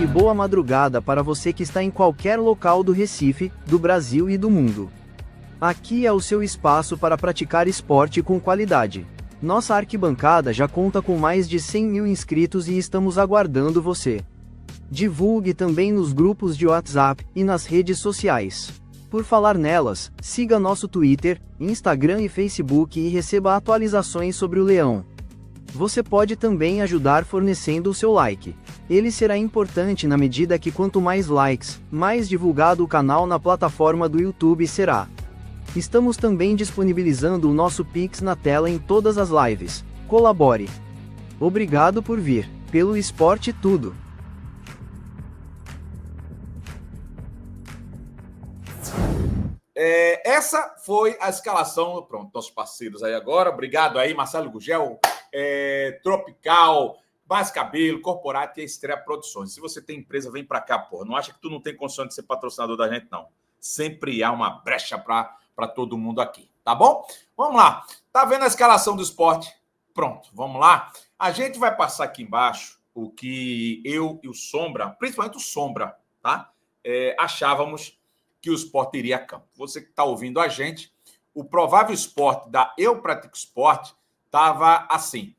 e boa madrugada para você que está em qualquer local do Recife, do Brasil e do mundo. Aqui é o seu espaço para praticar esporte com qualidade. Nossa arquibancada já conta com mais de 100 mil inscritos e estamos aguardando você. Divulgue também nos grupos de WhatsApp e nas redes sociais. Por falar nelas, siga nosso Twitter, Instagram e Facebook e receba atualizações sobre o Leão. Você pode também ajudar fornecendo o seu like. Ele será importante na medida que quanto mais likes, mais divulgado o canal na plataforma do YouTube será. Estamos também disponibilizando o nosso Pix na tela em todas as lives. Colabore. Obrigado por vir. Pelo esporte tudo. Essa foi a escalação. Pronto, nossos parceiros aí agora. Obrigado aí, Marcelo Gugel, Tropical, Mais Cabelo, Corporate e Estreia Produções. Se você tem empresa, vem pra cá, porra. Não acha que tu não tem condição de ser patrocinador da gente, não. Sempre há uma brecha para todo mundo aqui, tá bom? Vamos lá. Tá vendo a escalação do esporte? Pronto, vamos lá. A gente vai passar aqui embaixo o que eu e o Sombra, principalmente o Sombra, tá? Achávamos que o esporte iria a campo. Você que está ouvindo a gente, o provável esporte da Eu Pratico Esporte estava assim.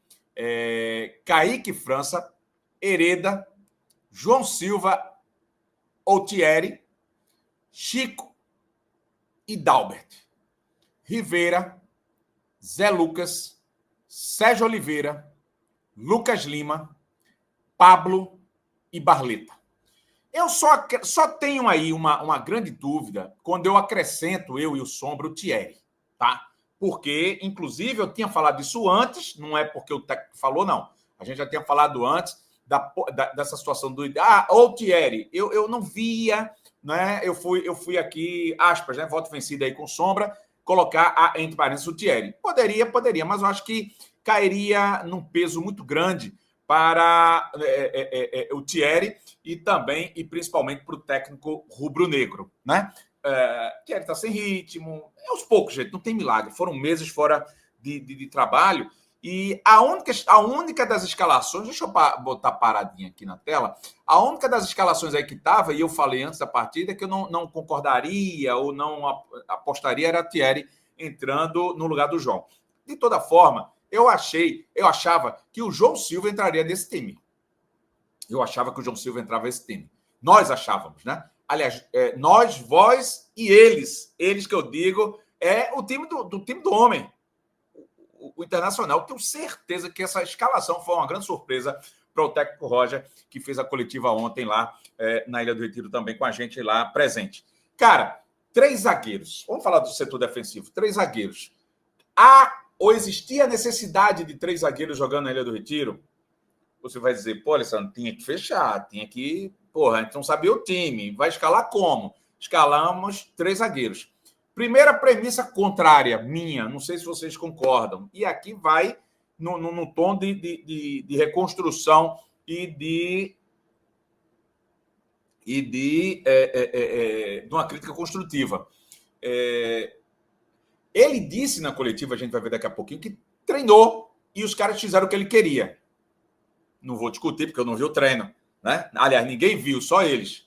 Kaique França, Hereda, João Silva, Thierry, Chico e Dalbert. Rivera, Zé Lucas, Sérgio Oliveira, Lucas Lima, Pablo e Barleta. Eu só tenho aí uma grande dúvida quando eu acrescento, eu e o Sombra, o Thierry, tá? Porque, inclusive, eu tinha falado isso antes, não é porque o técnico falou, não. A gente já tinha falado antes dessa situação do... ou Thierry, eu não via, né? Eu fui aqui, aspas, né? Voto vencido aí com Sombra, colocar entre parênteses o Thierry. Poderia, mas eu acho que cairia num peso muito grande para o Thierry e também, e principalmente, para o técnico rubro-negro, né? Thierry está sem ritmo, aos poucos, gente, não tem milagre. Foram meses fora de trabalho e a única das escalações, deixa eu botar paradinha aqui na tela, a única das escalações aí que estava, e eu falei antes da partida, que eu não concordaria ou não apostaria, era a Thierry entrando no lugar do João. De toda forma, eu achava que o João Silva entraria nesse time. Eu achava que o João Silva entrava nesse time. Nós achávamos, né? Aliás, nós, vós e eles. Eles que eu digo é o time do time do homem. O Internacional. Eu tenho certeza que essa escalação foi uma grande surpresa para o técnico Roger, que fez a coletiva ontem lá na Ilha do Retiro também com a gente lá presente. Cara, 3 zagueiros. Vamos falar do setor defensivo. 3 zagueiros. Ou existia a necessidade de 3 zagueiros jogando na Ilha do Retiro? Você vai dizer, pô, Alessandro, tinha que fechar, tinha que... Porra, a gente não sabia o time. Vai escalar como? Escalamos 3 zagueiros. Primeira premissa contrária, minha, não sei se vocês concordam. E aqui vai no tom de reconstrução e de uma crítica construtiva. Ele disse na coletiva, a gente vai ver daqui a pouquinho, que treinou e os caras fizeram o que ele queria. Não vou discutir, porque eu não vi o treino, né? Aliás, ninguém viu, só eles.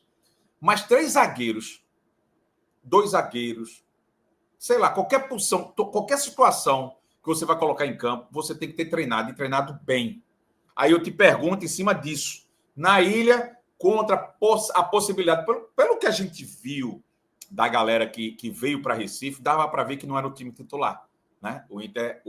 Mas 3 zagueiros, 2 zagueiros, sei lá, qualquer posição, qualquer situação que você vai colocar em campo, você tem que ter treinado, e treinado bem. Aí eu te pergunto em cima disso. Na ilha, contra a possibilidade, pelo que a gente viu da galera que veio para Recife, dava para ver que não era o time titular, né? O Inter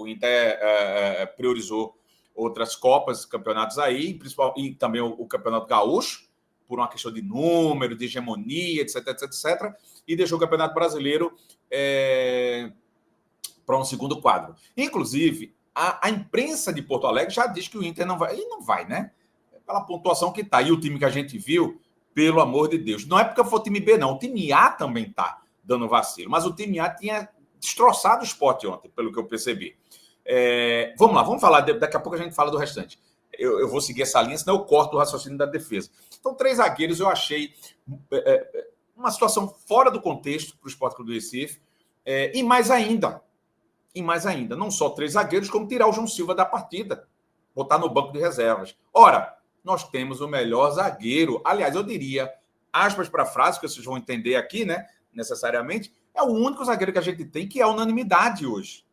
priorizou outras copas, campeonatos aí, e também o Campeonato Gaúcho, por uma questão de número, de hegemonia, etc, e deixou o Campeonato Brasileiro para um segundo quadro. Inclusive, a imprensa de Porto Alegre já diz que o Inter não vai, e não vai, né? Pela pontuação que está. E o time que a gente viu, pelo amor de Deus, não é porque for time B, não, o time A também está dando vacilo, mas o time A tinha destroçado o Sport ontem, pelo que eu percebi. Vamos lá, vamos falar, daqui a pouco a gente fala do restante. Eu vou seguir essa linha, senão eu corto o raciocínio da defesa. Então, 3 zagueiros eu achei uma situação fora do contexto para o Sport Clube do Recife, e mais ainda, não só 3 zagueiros, como tirar o João Silva da partida, botar no banco de reservas. Ora, nós temos o melhor zagueiro. Aliás, eu diria, aspas para a frase, que vocês vão entender aqui, né? Necessariamente, é o único zagueiro que a gente tem que é unanimidade hoje.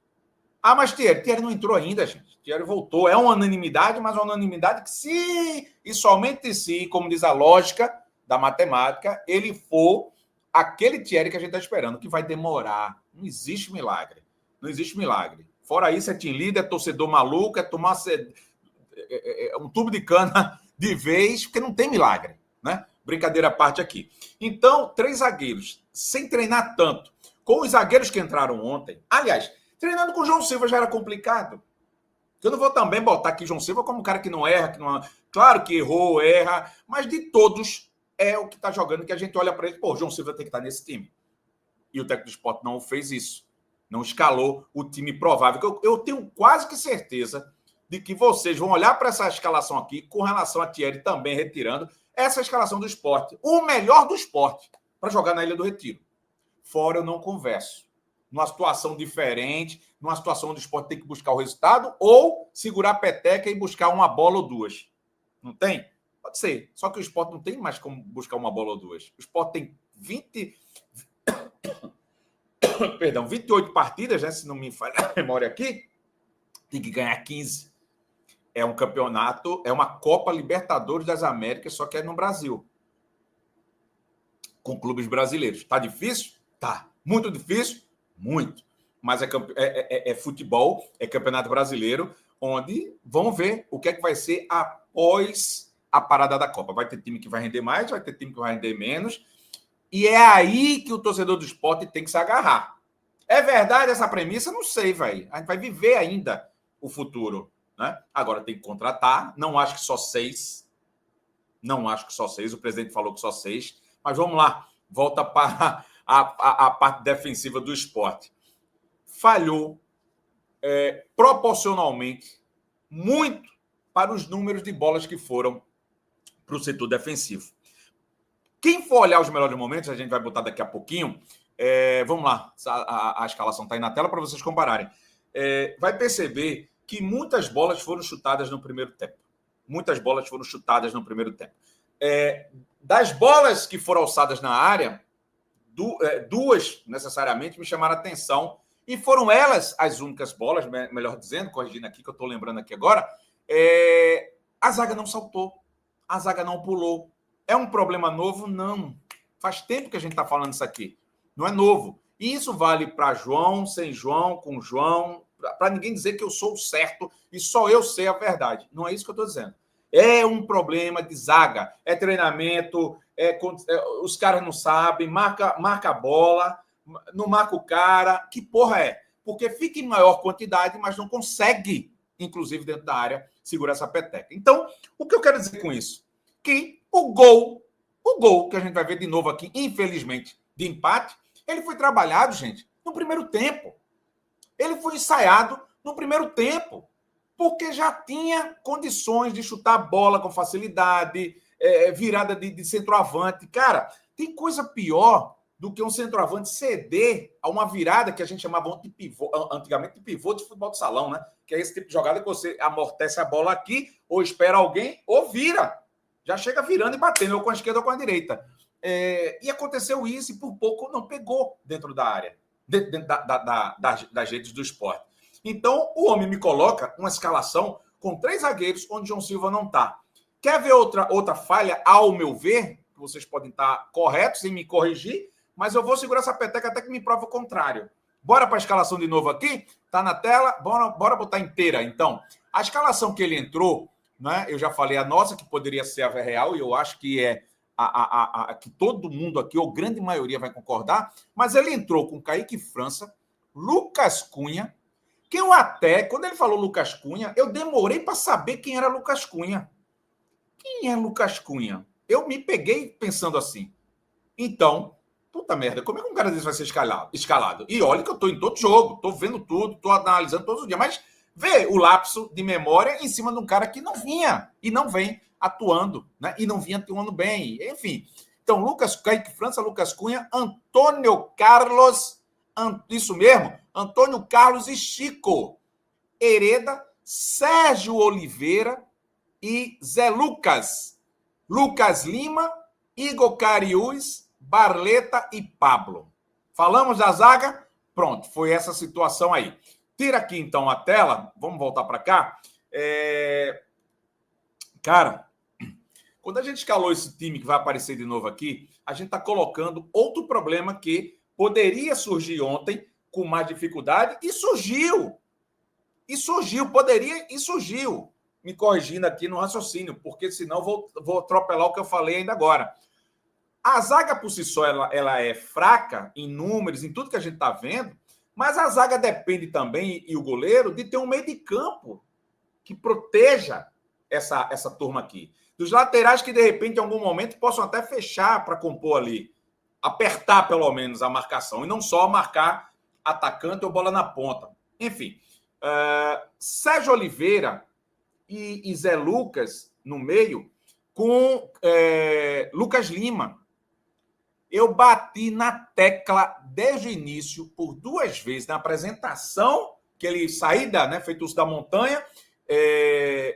Ah, mas Thierry não entrou ainda, gente. Thierry voltou. É uma unanimidade, mas uma unanimidade que se, e somente se, como diz a lógica da matemática, ele for aquele Thierry que a gente está esperando, que vai demorar. Não existe milagre. Não existe milagre. Fora isso, é team leader, é torcedor maluco, é tomar um tubo de cana de vez, porque não tem milagre, né? Brincadeira à parte aqui. Então, 3 zagueiros, sem treinar tanto, com os zagueiros que entraram ontem. Aliás, treinando com o João Silva já era complicado. Eu não vou também botar aqui João Silva como um cara que não erra, claro que errou, erra, mas de todos é o que está jogando, que a gente olha para ele, pô, João Silva tem que estar nesse time. E o técnico do Sport não fez isso. Não escalou o time provável. Eu tenho quase que certeza de que vocês vão olhar para essa escalação aqui, com relação a Thierry também retirando, essa escalação do Sport, o melhor do Sport, para jogar na Ilha do Retiro. Fora eu não converso. Numa situação diferente, numa situação onde o Sport tem que buscar o resultado ou segurar a peteca e buscar uma bola ou duas. Não tem? Pode ser. Só que o Sport não tem mais como buscar uma bola ou duas. O Sport tem 28 partidas, né? Se não me falha a memória aqui, tem que ganhar 15. É um campeonato, é uma Copa Libertadores das Américas, só que é no Brasil. Com clubes brasileiros. Tá difícil? Tá. Muito difícil? Muito. Mas é futebol, é campeonato brasileiro, onde vamos ver o que é que vai ser após a parada da Copa. Vai ter time que vai render mais, vai ter time que vai render menos. E é aí que o torcedor do Sport tem que se agarrar. É verdade essa premissa? Não sei, velho. A gente vai viver ainda o futuro, né? Agora tem que contratar. Não acho que só 6. Não acho que só 6. O presidente falou que só 6. Mas vamos lá. Volta para a parte defensiva do Sport. Falhou proporcionalmente muito para os números de bolas que foram para o setor defensivo. Quem for olhar os melhores momentos, a gente vai botar daqui a pouquinho. Vamos lá, a escalação está aí na tela para vocês compararem. Vai perceber que muitas bolas foram chutadas no primeiro tempo. Muitas bolas foram chutadas no primeiro tempo. Das bolas que foram alçadas na área, duas necessariamente me chamaram a atenção. E foram elas as únicas bolas, melhor dizendo, corrigindo aqui, que eu estou lembrando aqui agora. A zaga não saltou, a zaga não pulou. É um problema novo? Não. Faz tempo que a gente está falando isso aqui. Não é novo. E isso vale para João, sem João, com João, para ninguém dizer que eu sou o certo e só eu sei a verdade. Não é isso que eu estou dizendo. É um problema de zaga. É treinamento, os caras não sabem, marca a bola, não marca o cara. Que porra é? Porque fica em maior quantidade, mas não consegue, inclusive dentro da área, segurar essa peteca. Então, o que eu quero dizer com isso? Que o gol que a gente vai ver de novo aqui, infelizmente, de empate, ele foi trabalhado, gente, no primeiro tempo. Ele foi ensaiado no primeiro tempo, porque já tinha condições de chutar a bola com facilidade, virada de centroavante. Cara, tem coisa pior do que um centroavante ceder a uma virada que a gente chamava antigamente de pivô de futebol de salão, né? Que é esse tipo de jogada que você amortece a bola aqui, ou espera alguém, ou vira. Já chega virando e batendo, ou com a esquerda ou com a direita. E aconteceu isso e por pouco não pegou dentro da área, dentro das redes do Sport. Então, o homem me coloca uma escalação com 3 zagueiros onde João Silva não está. Quer ver outra falha, ao meu ver? Vocês podem estar corretos em me corrigir, mas eu vou segurar essa peteca até que me prove o contrário. Bora para a escalação de novo aqui? Está na tela? Bora botar inteira, então. A escalação que ele entrou, né? Eu já falei a nossa, que poderia ser a real, e eu acho que é que todo mundo aqui, ou grande maioria, vai concordar, mas ele entrou com Kaique França, Lucas Cunha, que eu até, quando ele falou Lucas Cunha, eu demorei para saber quem era Lucas Cunha. Quem é Lucas Cunha? Eu me peguei pensando assim. Então, puta merda, como é que um cara desse vai ser escalado? E olha que eu estou em todo jogo, estou vendo tudo, estou analisando todos os dias, mas vê o lapso de memória em cima de um cara que não vinha e não vem atuando, né? E não vinha atuando bem. Enfim. Então, Kaique França, Lucas Cunha, Antônio Carlos, isso mesmo, Antônio Carlos e Chico, Hereda, Sérgio Oliveira, e Zé Lucas. Lucas Lima, Igor Cariús, Barleta e Pablo. Falamos da zaga? Pronto, foi essa situação aí. Tira aqui, então, a tela. Vamos voltar para cá. Cara, quando a gente escalou esse time que vai aparecer de novo aqui, a gente está colocando outro problema que poderia surgir ontem com mais dificuldade e surgiu. Poderia e surgiu. Me corrigindo aqui no raciocínio, porque senão vou atropelar o que eu falei ainda agora. A zaga por si só ela é fraca em números, em tudo que a gente está vendo, mas a zaga depende também, e o goleiro, de ter um meio de campo que proteja essa turma aqui. Dos laterais que, de repente, em algum momento, possam até fechar para compor ali, apertar pelo menos a marcação, e não só marcar atacante ou bola na ponta. Enfim, Sérgio Oliveira e Zé Lucas no meio, com Lucas Lima. Eu bati na tecla desde o início, por 2 vezes, na apresentação, que ele saída, né, feito uso da montanha,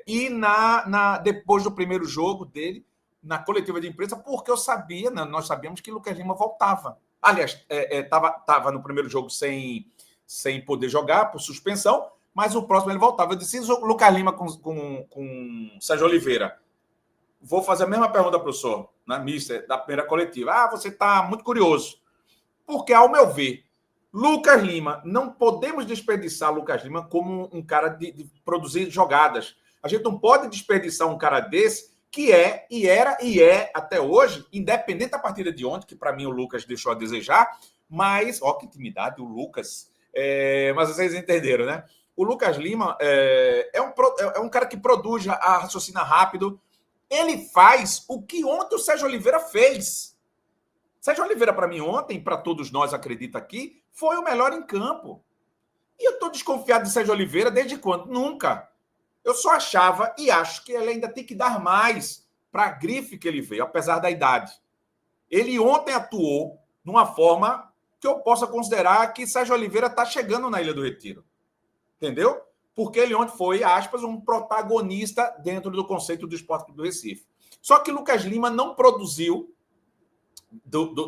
e depois do primeiro jogo dele, na coletiva de imprensa, porque eu sabia, né, nós sabíamos que Lucas Lima voltava. Aliás, estava no primeiro jogo sem poder jogar, por suspensão, mas o próximo ele voltava. Eu disse, Lucas Lima com Sérgio Oliveira. Vou fazer a mesma pergunta para o senhor, na missa da primeira coletiva. Você está muito curioso. Porque, ao meu ver, Lucas Lima, não podemos desperdiçar Lucas Lima como um cara de produzir jogadas. A gente não pode desperdiçar um cara desse que era até hoje, independente da partida de ontem, que para mim o Lucas deixou a desejar, mas, que intimidade, o Lucas. Mas vocês entenderam, né? O Lucas Lima é um cara que produz, raciocina rápido. Ele faz o que ontem o Sérgio Oliveira fez. Sérgio Oliveira, para mim, ontem, para todos nós, acredita aqui, foi o melhor em campo. E eu estou desconfiado de Sérgio Oliveira desde quando? Nunca. Eu só achava e acho que ele ainda tem que dar mais para a grife que ele veio, apesar da idade. Ele ontem atuou de uma forma que eu possa considerar que Sérgio Oliveira está chegando na Ilha do Retiro. Entendeu? Porque ele ontem foi, aspas, um protagonista dentro do conceito do Sport Clube do Recife. Só que Lucas Lima não produziu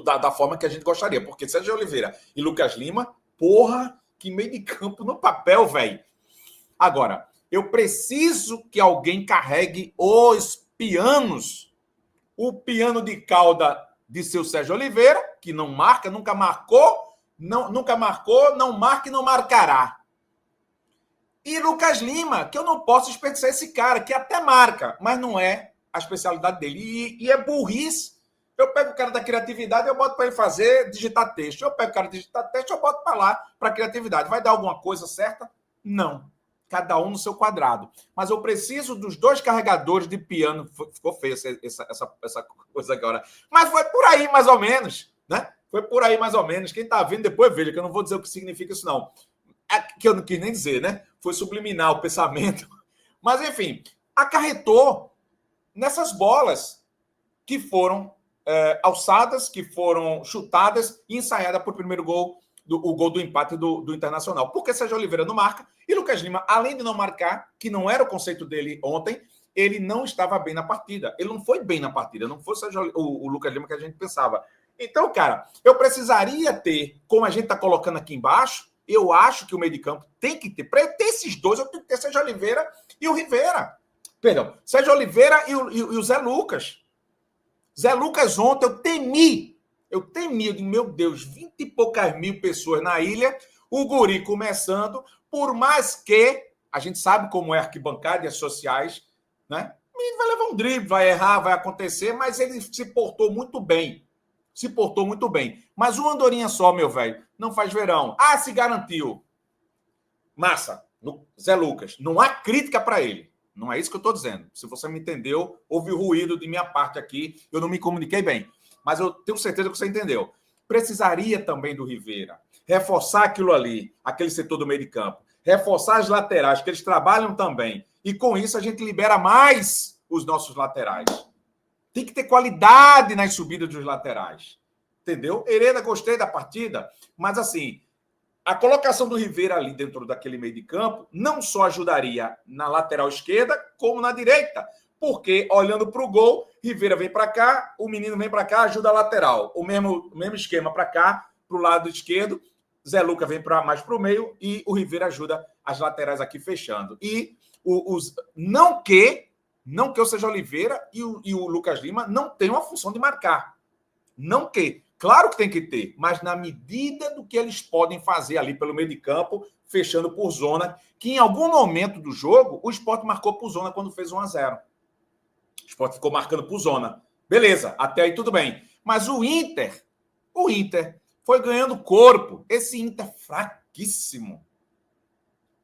da forma que a gente gostaria, porque Sérgio Oliveira e Lucas Lima, porra, que meio de campo no papel, velho. Agora, eu preciso que alguém carregue os pianos. O piano de cauda de seu Sérgio Oliveira, que não marca, nunca marcou, não marca e não marcará. E Lucas Lima, que eu não posso desperdiçar esse cara, que até marca, mas não é a especialidade dele. E é burrice. Eu pego o cara da criatividade, eu boto para ele digitar texto. Eu pego o cara de digitar texto, eu boto para lá, para a criatividade. Vai dar alguma coisa certa? Não. Cada um no seu quadrado. Mas eu preciso dos 2 carregadores de piano. Ficou feio essa coisa agora. Mas foi por aí, mais ou menos. Né? Foi por aí, mais ou menos. Quem está vendo, depois veja, que eu não vou dizer o que significa isso, não. Que eu não quis nem dizer, né? Foi subliminar o pensamento. Mas, enfim, acarretou nessas bolas que foram alçadas, que foram chutadas e ensaiadas por primeiro gol, o gol do empate do Internacional. Porque Sérgio Oliveira não marca e Lucas Lima, além de não marcar, que não era o conceito dele ontem, ele não estava bem na partida. Ele não foi bem na partida, não foi o Lucas Lima que a gente pensava. Então, cara, eu precisaria ter, como a gente está colocando aqui embaixo, eu acho que o meio de campo tem que ter. Para ter esses 2, eu tenho que ter Sérgio Oliveira e o Rivera. Perdão, Sérgio Oliveira e o Zé Lucas. Zé Lucas ontem, eu temi, meu Deus, 20 e poucas mil pessoas na ilha, o guri começando, por mais que a gente sabe como é arquibancada e as sociais, né? O menino vai levar um drible, vai errar, vai acontecer, mas ele se portou muito bem. Mas uma andorinha só, meu velho, não faz verão. Se garantiu. Massa. Zé Lucas, não há crítica para ele. Não é isso que eu estou dizendo. Se você me entendeu, houve ruído de minha parte aqui, eu não me comuniquei bem. Mas eu tenho certeza que você entendeu. Precisaria também do Rivera. Reforçar aquilo ali, aquele setor do meio de campo. Reforçar as laterais, que eles trabalham também. E com isso a gente libera mais os nossos laterais. Tem que ter qualidade nas subidas dos laterais. Entendeu? Hereda, gostei da partida, mas assim, a colocação do Rivera ali dentro daquele meio de campo não só ajudaria na lateral esquerda, como na direita. Porque, olhando para o gol, Rivera vem para cá, o menino vem para cá, ajuda a lateral. O mesmo esquema para cá, para o lado esquerdo. Zé Lucas vem mais para o meio e o Rivera ajuda as laterais aqui fechando. E não que o Sérgio Oliveira e o Lucas Lima não tenham a função de marcar. Não que. Claro que tem que ter, mas na medida do que eles podem fazer ali pelo meio de campo, fechando por zona, que em algum momento do jogo, o Sport marcou por zona quando fez 1-0. O Sport ficou marcando por zona. Beleza, até aí tudo bem. Mas o Inter foi ganhando corpo. Esse Inter fraquíssimo.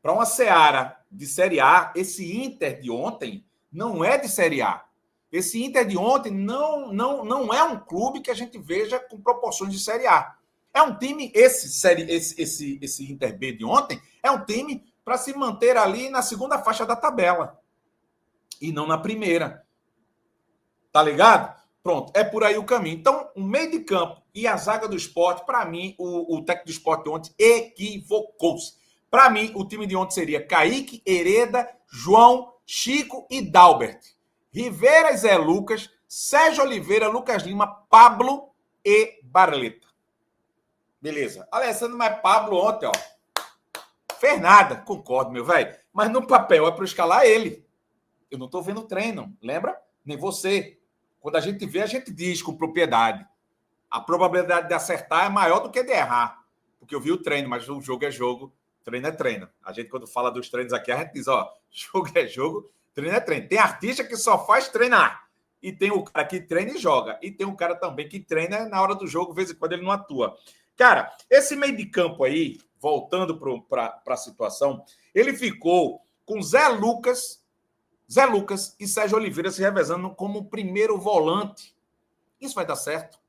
Para uma Seara de Série A, esse Inter de ontem não é de Série A. Esse Inter de ontem não é um clube que a gente veja com proporções de Série A. É um time, esse Inter B de ontem, é um time para se manter ali na segunda faixa da tabela. E não na primeira. Tá ligado? Pronto, é por aí o caminho. Então, o meio de campo e a zaga do Sport, para mim, o técnico do Sport ontem equivocou-se. Para mim, o time de ontem seria Kaique, Hereda, João, Chico e Dalbert. Rivera e Zé Lucas, Sérgio Oliveira, Lucas Lima, Pablo e Barleta. Beleza. Alessandro, mas Pablo ontem, ó, fez nada. Concordo, meu velho. Mas no papel é para escalar ele. Eu não estou vendo o treino, lembra? Nem você. Quando a gente vê, a gente diz com propriedade. A probabilidade de acertar é maior do que de errar. Porque eu vi o treino, mas o jogo é jogo, treino é treino. A gente, quando fala dos treinos aqui, a gente diz, ó, jogo é jogo, treino é treino. Tem artista que só faz treinar. E tem o cara que treina e joga. E tem um cara também que treina na hora do jogo, de vez em quando ele não atua. Cara, esse meio de campo aí, voltando para a situação, ele ficou com Zé Lucas e Sérgio Oliveira se revezando como primeiro volante. Isso vai dar certo?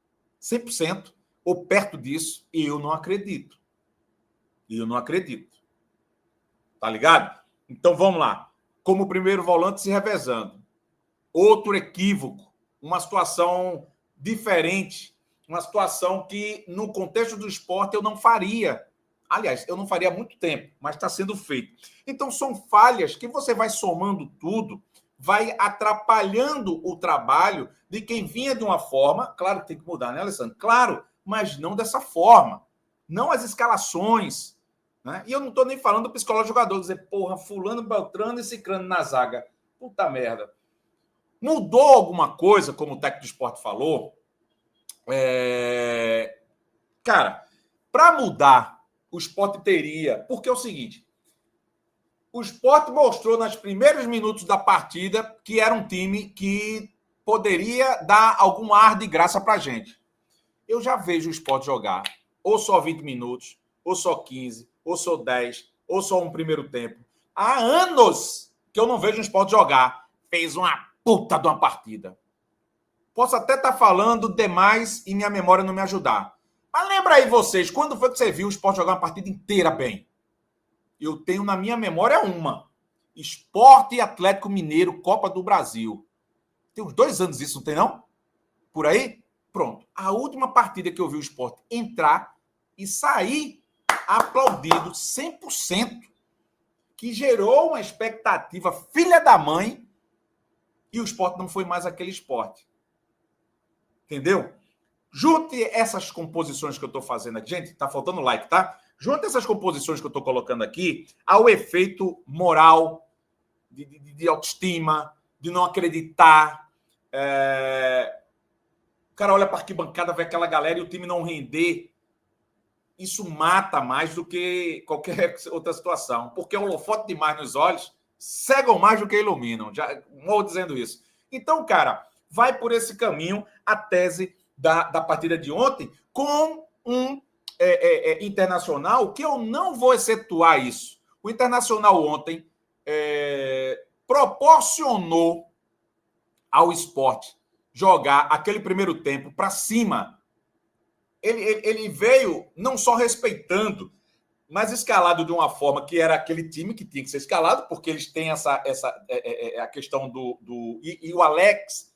100%? Ou perto disso? E eu não acredito. Tá ligado? Então, vamos lá. Como primeiro volante se revezando. Outro equívoco. Uma situação diferente. Uma situação que, no contexto do esporte, eu não faria. Aliás, eu não faria há muito tempo, mas está sendo feito. Então, são falhas que você vai somando tudo, vai atrapalhando o trabalho de quem vinha de uma forma. Claro que tem que mudar, né, Alessandro? Claro, mas não dessa forma. Não as escalações. Né? E eu não estou nem falando do psicológico do jogador, dizer, porra, fulano, Beltrano e Cicrano na zaga. Puta merda. Mudou alguma coisa, como o técnico do esporte falou? Cara, para mudar, o Sport teria... Porque é o seguinte, o Sport mostrou nos primeiros minutos da partida que era um time que poderia dar algum ar de graça para a gente. Eu já vejo o Sport jogar ou só 20 minutos, ou só 15, ou só 10, ou só um primeiro tempo. Há anos que eu não vejo o Sport jogar. Fez uma puta de uma partida. Posso até estar falando demais e minha memória não me ajudar. Mas lembra aí vocês, quando foi que você viu o Sport jogar uma partida inteira bem? Eu tenho na minha memória uma. Sport e Atlético Mineiro, Copa do Brasil. Tem uns 2 anos isso, não tem não? Por aí? Pronto. A última partida que eu vi o Sport entrar e sair aplaudido 100%, que gerou uma expectativa filha da mãe, e o Sport não foi mais aquele Sport. Entendeu? Junte essas composições que eu estou fazendo aqui. Gente, tá faltando like, tá? Junte essas composições que eu estou colocando aqui ao efeito moral, de autoestima, de não acreditar. O cara olha para a arquibancada, vê aquela galera e o time não render. Isso mata mais do que qualquer outra situação. Porque o holofote demais nos olhos cegam mais do que iluminam. Já vou dizendo isso. Então, cara, vai por esse caminho a tese da partida de ontem com um Internacional que eu não vou excetuar isso. O Internacional ontem proporcionou ao Sport jogar aquele primeiro tempo para cima. Ele veio não só respeitando, mas escalado de uma forma que era aquele time que tinha que ser escalado, porque eles têm a questão e o Alex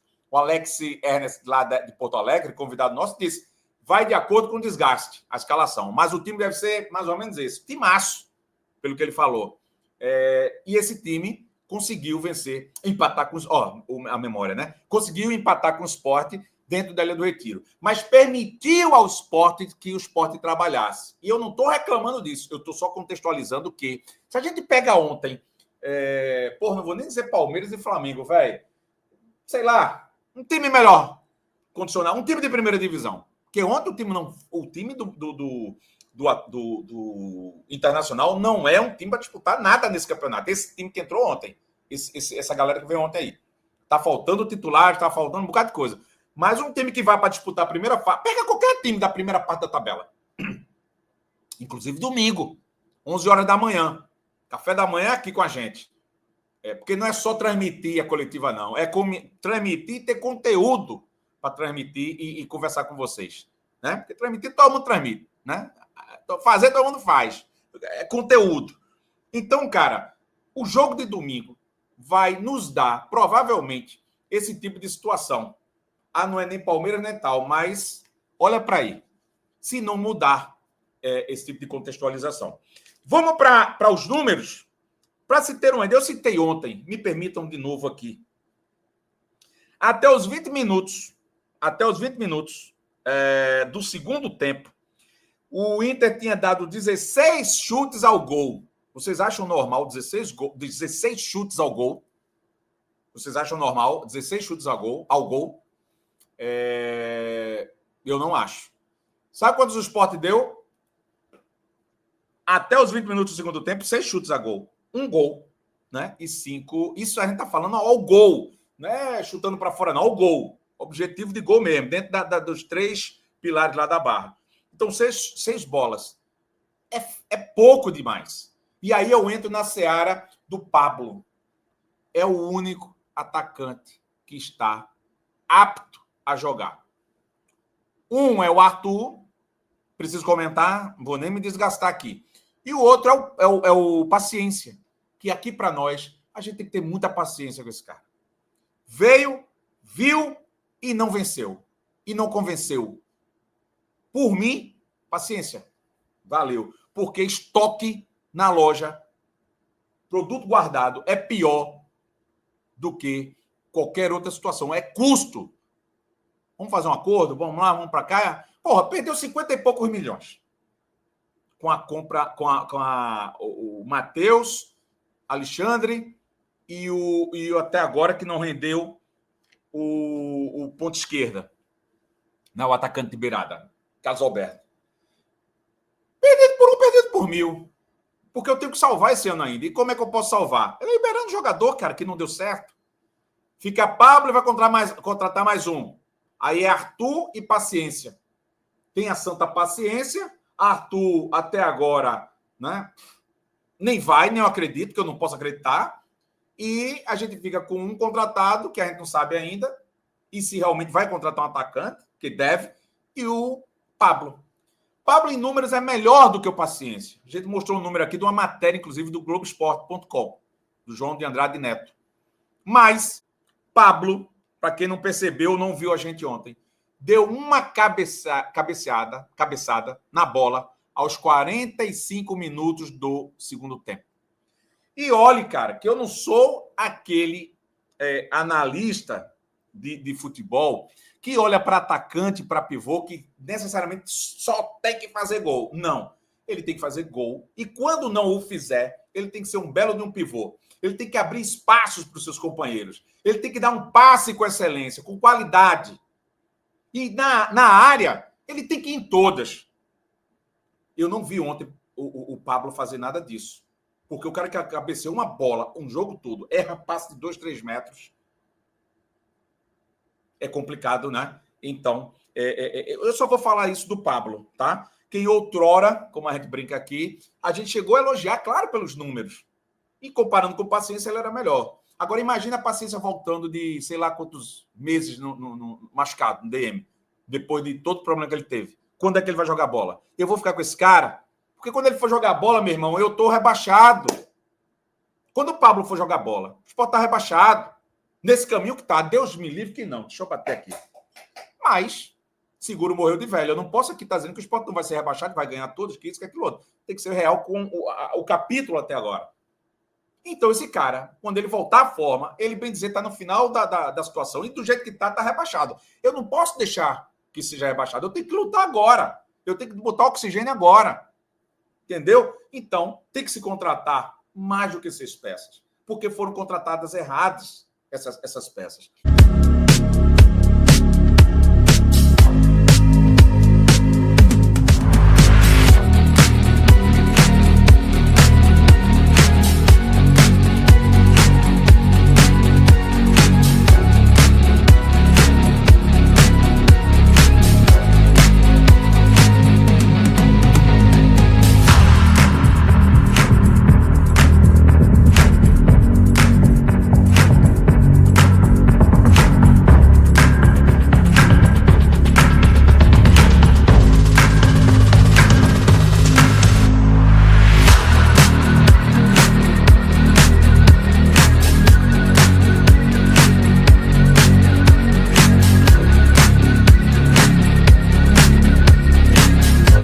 Ernest, lá de Porto Alegre, convidado nosso, disse: vai de acordo com o desgaste, a escalação. Mas o time deve ser mais ou menos esse. Timaço, pelo que ele falou. E esse time conseguiu vencer, empatar com... a memória, né? Conseguiu empatar com o Sport dentro da Ilha do Retiro. Mas permitiu ao Sport que o Sport trabalhasse. E eu não estou reclamando disso. Eu estou só contextualizando que... Se a gente pega ontem... não vou nem dizer Palmeiras e Flamengo, velho. Sei lá, um time melhor condicionar, um time de primeira divisão. Porque ontem o time do Internacional não é um time para disputar nada nesse campeonato. Esse time que entrou ontem, essa galera que veio ontem aí. Tá faltando titular, tá faltando um bocado de coisa. Mas um time que vai para disputar a primeira fase, pega qualquer time da primeira parte da tabela. Inclusive domingo, 11 horas da manhã. Café da manhã aqui com a gente. Porque não é só transmitir a coletiva, não. É transmitir e ter conteúdo para transmitir e conversar com vocês. Né? Porque transmitir, todo mundo transmite. Né? Fazer, todo mundo faz. É conteúdo. Então, cara, o jogo de domingo vai nos dar, provavelmente, esse tipo de situação. Não é nem Palmeiras, nem tal, mas olha para aí. Se não mudar esse tipo de contextualização. Vamos para os números? Para se ter uma ideia, eu citei ontem, me permitam de novo aqui. Até os 20 minutos do segundo tempo, o Inter tinha dado 16 chutes ao gol. Vocês acham normal 16 chutes ao gol? Vocês acham normal 16 chutes ao gol? Eu não acho. Sabe quantos o Sport deu? Até os 20 minutos do segundo tempo, 6 chutes a gol. 1 gol, né? E 5. Isso a gente tá falando ao gol, não é chutando para fora, não, ao gol. Objetivo de gol mesmo, dentro dos 3 pilares lá da barra. Então, 6 bolas. É pouco demais. E aí eu entro na seara do Pablo. É o único atacante que está apto a jogar. Um é o Arthur, preciso comentar, não vou nem me desgastar aqui. E o outro é o Paciência, que aqui para nós, a gente tem que ter muita paciência com esse cara. Veio, viu e não venceu. E não convenceu. Por mim, paciência. Valeu. Porque estoque na loja, produto guardado, é pior do que qualquer outra situação. É custo. Vamos fazer um acordo? Vamos lá, vamos para cá. Porra, perdeu 50 e poucos milhões. Com a compra, com o Matheus, Alexandre e até agora que não rendeu o ponto esquerda. Não, o atacante de beirada, Carlos Alberto. Perdido por 1, perdido por 1000. Porque eu tenho que salvar esse ano ainda. E como é que eu posso salvar? Liberando jogador, cara, que não deu certo. Fica Pablo e vai contratar mais um. Aí é Arthur e Paciência. Tem a santa paciência. Arthur, até agora, né? Nem eu acredito, que eu não posso acreditar. E a gente fica com um contratado, que a gente não sabe ainda, e se realmente vai contratar um atacante, que deve, e o Pablo. Pablo, em números, é melhor do que o Paciência. A gente mostrou um número aqui de uma matéria, inclusive, do Globoesporte.com, do João de Andrade Neto. Mas, Pablo, para quem não percebeu, não viu a gente ontem, deu uma cabeçada na bola aos 45 minutos do segundo tempo. E olhe, cara, que eu não sou aquele analista de futebol que olha para atacante, para pivô, que necessariamente só tem que fazer gol. Não. Ele tem que fazer gol. E quando não o fizer, ele tem que ser um belo de um pivô. Ele tem que abrir espaços para os seus companheiros. Ele tem que dar um passe com excelência, com qualidade. E na área, ele tem que ir em todas. Eu não vi ontem o Pablo fazer nada disso. Porque o cara que cabeceou uma bola, um jogo todo, erra passe de 2, 3 metros. É complicado, né? Então, eu só vou falar isso do Pablo, tá? Que outrora, como a gente brinca aqui, a gente chegou a elogiar, claro, pelos números. E comparando com o Paciência, ele era melhor. Agora, imagina a Paciência voltando de sei lá quantos meses no machucado, no DM, depois de todo o problema que ele teve. Quando é que ele vai jogar bola? Eu vou ficar com esse cara? Porque quando ele for jogar bola, meu irmão, eu tô rebaixado. Quando o Pablo for jogar bola, o Sport tá rebaixado. Nesse caminho que tá, Deus me livre que não. Deixa eu bater aqui. Mas, Seguro morreu de velho. Eu não posso aqui estar dizendo que o Sport não vai ser rebaixado, vai ganhar todos, que isso, que aquilo outro. Tem que ser real com o capítulo até agora. Então, esse cara, quando ele voltar à forma, ele, bem dizer, está no final da situação. E do jeito que está rebaixado. Eu não posso deixar que seja rebaixado. Eu tenho que lutar agora. Eu tenho que botar oxigênio agora. Entendeu? Então, tem que se contratar mais do que 6 peças. Porque foram contratadas erradas essas peças.